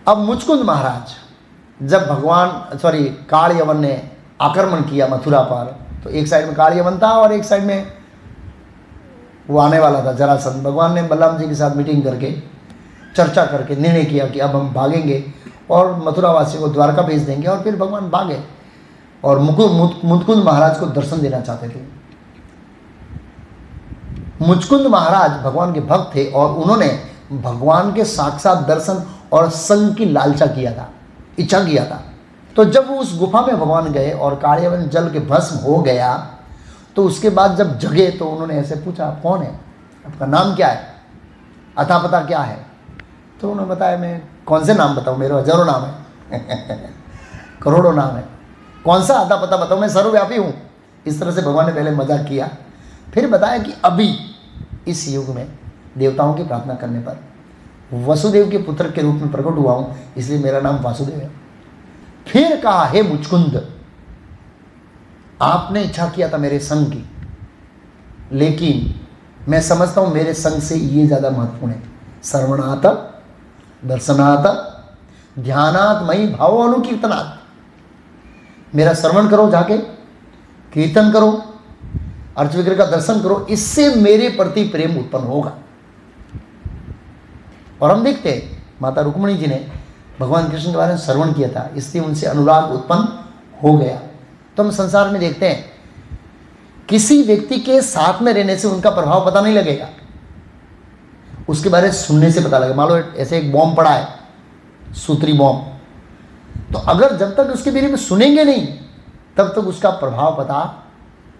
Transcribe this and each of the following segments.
अब मुचकुंद महाराज, जब काल यवन ने आक्रमण किया मथुरा पर, तो एक साइड में काल यवन था और एक साइड में वो आने वाला था जरासंध। भगवान ने बलराम जी के साथ मीटिंग करके चर्चा करके निर्णय किया कि अब हम भागेंगे और मथुरा वासियों को द्वारका भेज देंगे, और फिर भगवान भागे और मुचकुंद महाराज को दर्शन देना चाहते थे। मुचकुंद महाराज भगवान के भक्त थे और उन्होंने भगवान के साक्षात दर्शन और संग की लालसा किया था, इच्छा किया था। तो जब वो उस गुफा में भगवान गए और कालियावन जल के भस्म हो गया, तो उसके बाद जब जगे तो उन्होंने ऐसे पूछा, आप कौन है, आपका नाम क्या है, अता पता क्या है? तो उन्होंने बताया, मैं कौन से नाम बताऊँ, मेरे हजारों नाम है करोड़ों नाम है, कौन सा अता पता बताऊँ, मैं सर्वव्यापी हूँ। इस तरह से भगवान ने पहले मजाक किया, फिर बताया कि अभी इस युग में देवताओं की प्रार्थना करने पर वसुदेव के पुत्र के रूप में प्रकट हुआ हूँ, इसलिए मेरा नाम वासुदेव है। फिर कहा, हे मुचकुंद, आपने इच्छा किया था मेरे संग की, लेकिन मैं समझता हूं मेरे संग से ये ज्यादा महत्वपूर्ण है। श्रवणात, दर्शनात, ध्यानात, मई भाव अनुकीर्तनात्। मेरा श्रवण करो, जाके कीर्तन करो, अर्च विग्रह का दर्शन करो, इससे मेरे प्रति प्रेम उत्पन्न होगा। और हम देखते हैं माता रुक्मिणी जी ने भगवान कृष्ण के बारे में श्रवण किया था, इसलिए उनसे अनुराग उत्पन्न हो गया। तो हम संसार में देखते हैं किसी व्यक्ति के साथ में रहने से उनका प्रभाव पता नहीं लगेगा, उसके बारे में सुनने से पता लगेगा। मान लो ऐसे एक बॉम्ब पड़ा है, सूत्री बॉम्ब, तो अगर जब तक उसके बारे में सुनेंगे नहीं तब तक उसका प्रभाव पता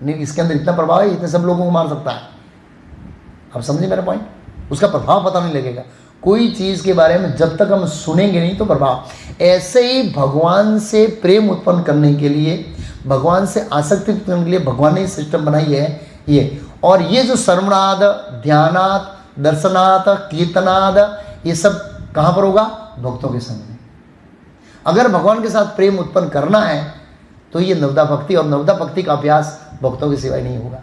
नहीं, इसके अंदर इतना प्रभाव है, इतने सब लोगों को मार सकता है। आप समझे मेरा पॉइंट? उसका प्रभाव पता नहीं लगेगा कोई चीज़ के बारे में जब तक हम सुनेंगे नहीं तो प्रभाव। ऐसे ही भगवान से प्रेम उत्पन्न करने के लिए, भगवान से आसक्ति उत्पन्न करने के लिए भगवान ने सिस्टम बनाई है ये। और ये जो श्रवणाद, ध्यानात, दर्शनात, कीर्तनाद, ये सब कहाँ पर होगा? भक्तों के संग में। अगर भगवान के साथ प्रेम उत्पन्न करना है तो ये नवदा भक्ति, और नवदा भक्ति का अभ्यास भक्तों के सिवाय नहीं होगा।